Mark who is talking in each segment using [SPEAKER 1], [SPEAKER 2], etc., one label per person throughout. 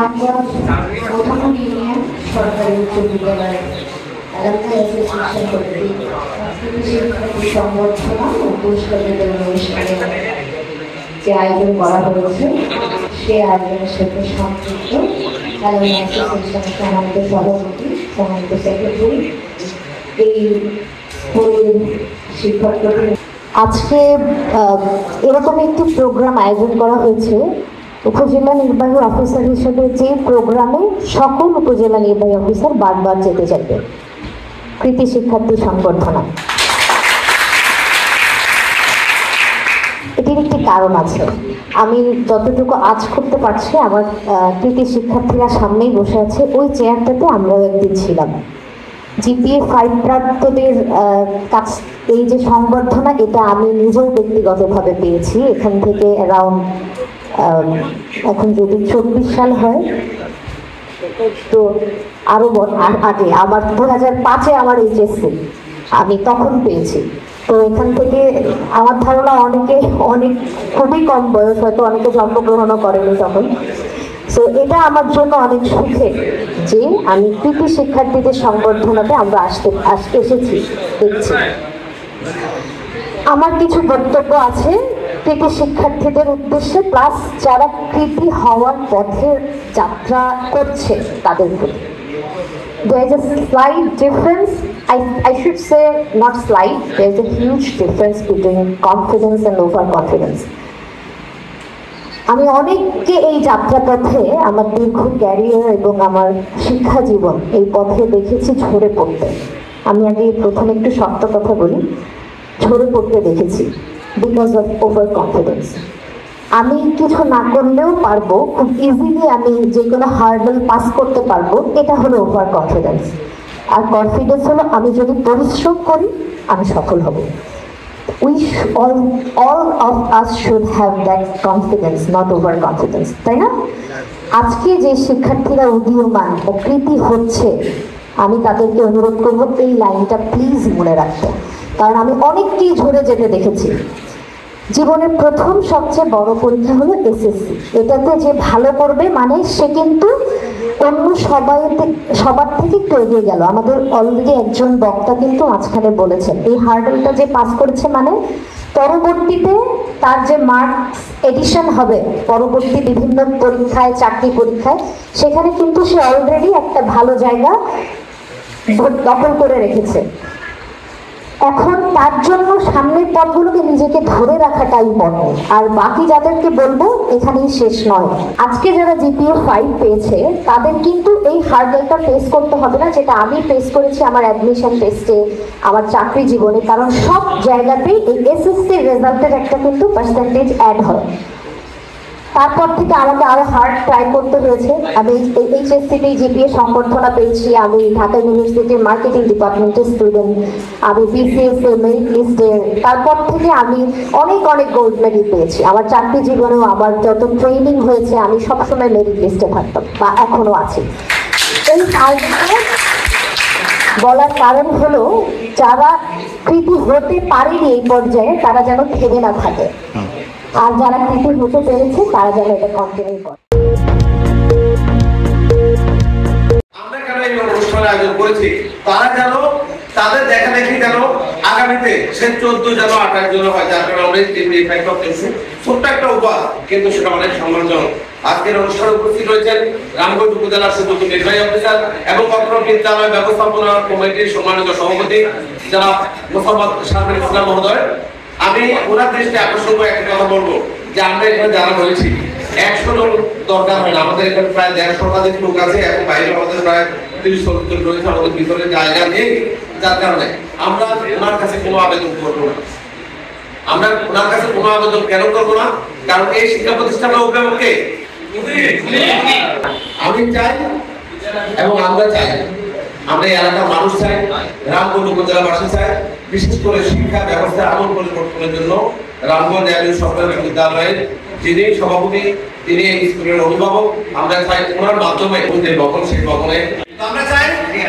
[SPEAKER 1] Ramganj Madhupur union সরকারি উচ্চ বিদ্যালয়ের এলাকায় অ্যাসোসিয়েশন কর্তৃক শিক্ষার্থী সংবর্ধনা ও পুরস্কার বিতরণ অনুষ্ঠানের যে আয়োজন করা হয়েছে সেই আয়োজনের সাথে সম্পৃক্ত অ্যালামনাই অ্যাসোসিয়েশনের সম্মানিত সভাপতি, সম্মানিত সেক্রেটারি, এই স্কুলের শিক্ষক। আজকে এরকম একটি প্রোগ্রাম আয়োজন করা হয়েছে উপজেলা নির্বাহী অফিসার হিসেবে, যে প্রোগ্রামে সকল উপজেলা নির্বাহী অফিসার বারবার যেতে চাইবে, কৃতি শিক্ষার্থী সংবর্ধনা। এটির একটি কারণ আছে। আমি যতটুকু আজ করতে পারছি, আমার কৃতি শিক্ষার্থীরা সামনেই বসে আছে, ওই চেয়ারটাতে আমরাও একদিন ছিলাম। জিপিএ 5 প্রাপ্তদের কাছ এই যে সংবর্ধনা, এটা আমি নিজেও ব্যক্তিগতভাবে পেয়েছি। এখান থেকে অ্যারাউন্ড এখন যদি 24 সাল হয়, তো আরো আগে আমার 2005-এ আমার এইচএসসি আমি তখন পেয়েছি। তো এখান থেকে আমার ধারণা অনেক খুবই কম বয়স, হয়তো অনেকে জন্মগ্রহণও করেনি তখন। তো এটা আমার জন্য অনেক সুখের যে আমি কৃতি শিক্ষার্থীদের সংবর্ধনাতে আমরা এসেছি দেখছি। আমার কিছু বক্তব্য আছে কৃতি শিক্ষার্থীদের উদ্দেশ্যে, প্লাস যারা কৃতি হওয়ার পথে যাত্রা করছে তাদের প্রতি। There is a slight difference, I should say not slight, there is a huge difference between confidence and overconfidence. আমি অনেককে এই যাত্রা পথে, আমার দীর্ঘ ক্যারিয়ার এবং আমার শিক্ষা জীবন এই পথে দেখেছি ঝরে পড়তে। আমি আগে প্রথমে একটু সত্য কথা বলি, ঝরে পড়তে দেখেছি বিকজ অফ ওভার কনফিডেন্স। আমি কিছু না করলেও পারবো, খুব ইজিলি আমি যে কোনো হার্ডল পাস করতে পারবো, এটা হলো ওভার কনফিডেন্স। আর কনফিডেন্স হলো আমি যদি পরিশ্রম করি আমি সফল হব। all of us should have that confidence, not overconfidence, তাই না? আজকে যে শিক্ষার্থীরা উদীয়মান ও কৃতি হচ্ছে, আমি তাদেরকে অনুরোধ করব এই লাইনটা প্লিজ মনে রাখতে, কারণ আমি অনেককেই ঝরে যেতে দেখেছি। জীবনের প্রথম সবচেয়ে বড় পরীক্ষা হলো এসএসসি। এটাতে যে ভালো করবে মানে সে কিন্তু অন্য সবার থেকে একটু এগিয়ে গেল। আমাদের অলরেডি একজন বক্তা কিন্তু মাঝখানে বলেছেন এই হার্ডলটা যে পাস করেছে মানে পরবর্তীতে তার যে মার্কস এডিশন হবে পরবর্তী বিভিন্ন পরীক্ষায়, চাকরি পরীক্ষায়, সেখানে কিন্তু সে অলরেডি একটা ভালো জায়গা দখল করে রেখেছে। এখন তার জন্য সামনের পথগুলোকে নিজেকে ধরে রাখাটাই ইম্পর্টেন্ট। আর বাকি যাদেরকে বলবো এখানেই শেষ নয়। আজকে যারা জিপিএ 5 পেয়েছে তাদের কিন্তু এই হার্ডলটা ফেস করতে হবে না, যেটা আমি ফেস করেছি আমার অ্যাডমিশন টেস্টে, আমার চাকরি জীবনে। কারণ সব জায়গাতেই এই এসএসসি রেজাল্টের একটা কিন্তু পার্সেন্টেজ অ্যাড হয়। তারপর থেকে আমাকে আরো হার্ড ট্রাই করতে হয়েছে। আমি এইচএসসিতে জিপিএ সংবর্ধনা পেয়েছি, আমি ঢাকা ইউনিভার্সিটির মার্কেটিং ডিপার্টমেন্টের স্টুডেন্ট, আমি বিসিএস এর মেরিট লিস্টে। তারপর থেকে আমি অনেক গোল্ড মেডেল পেয়েছি। আমার চাকরি জীবনেও আমার যত ট্রেনিং হয়েছে আমি সবসময় মেরিট লিস্টে থাকতাম বা এখনো আছি। এই কারণে বলার কারণ হলো যারা কৃতি হতে পারেনি এই পর্যায়ে তারা যেন থেমে না থাকে, আর যারা কৃতি হতে পেরেছে তারা যেন এটা কন্টিনিউ করে।
[SPEAKER 2] আমরা কেন এই অনুষ্ঠানের আয়োজন করেছি, তারা যেন তাদের দেখা দেখি যেন আগামীতে সে 14 যেন 28 জন হয়, যার কারণে আমরা এই ফ্যাক্ট অফ পেয়েছি। ছোট্ট একটা উপহার, কিন্তু সেটা অনেক সম্মানজনক। আজকের অনুষ্ঠানে উপস্থিত রয়েছেন রামগঞ্জ উপজেলার সেতুত নির্বাহী অফিসার এবং অত্র বিদ্যালয় ব্যবস্থাপনা কমিটির সম্মানিত সভাপতি যারা মোহাম্মদ শারমিন ইসলাম মহোদয়। আমি ওনার দৃষ্টি আকর্ষণ করে একটা কথা বলবো যে আমরা এখানে যারা রয়েছি 100 লোক দরকার হয় না, আমাদের এখানে প্রায় 150 শতাধিক লোক আছে, এখন বাইরে আমাদের প্রায় 30-40 জন রয়েছে, আমাদের ভিতরে জায়গা নেই। যার কারণে আমরা ওনার কাছে কোনো আবেদন করবো না। আমরা ওনার কাছে কোনো আবেদন কেন করবো না? কারণ এই শিক্ষা প্রতিষ্ঠানের অভিভাবককে আমি চাই এবং আমরা চাই, আমরা এই এলাকার মানুষ চাই, রামগঞ্জ উপজেলাবাসী চাই, বিশেষ করে শিক্ষা ব্যবস্থার আমূল পরিবর্তনের জন্য রামগঞ্জ সরকারি বিদ্যালয়ের যিনি সভাপতি, তিনি এই স্কুলের অভিভাবক। আমরা চাই ওনার মাধ্যমে ভবন, সেই ভবনে আমরা চাই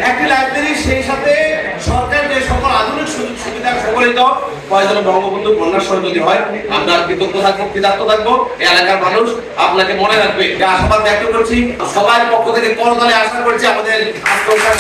[SPEAKER 2] একটি লাইব্রেরি, সেই সাথে সরকার যে সকল আধুনিক সুযোগ সুবিধা সংবলিত প্রয়োজন বঙ্গবন্ধু কন্যাশ্রম যদি হয়, আমরা কৃতজ্ঞ থাকবো। এই এলাকার মানুষ আপনাকে মনে রাখবে, আশাবাদ ব্যক্ত করছি। সবার পক্ষ থেকে করতালি আশা করছি আমাদের আত্মবিশ্বাস।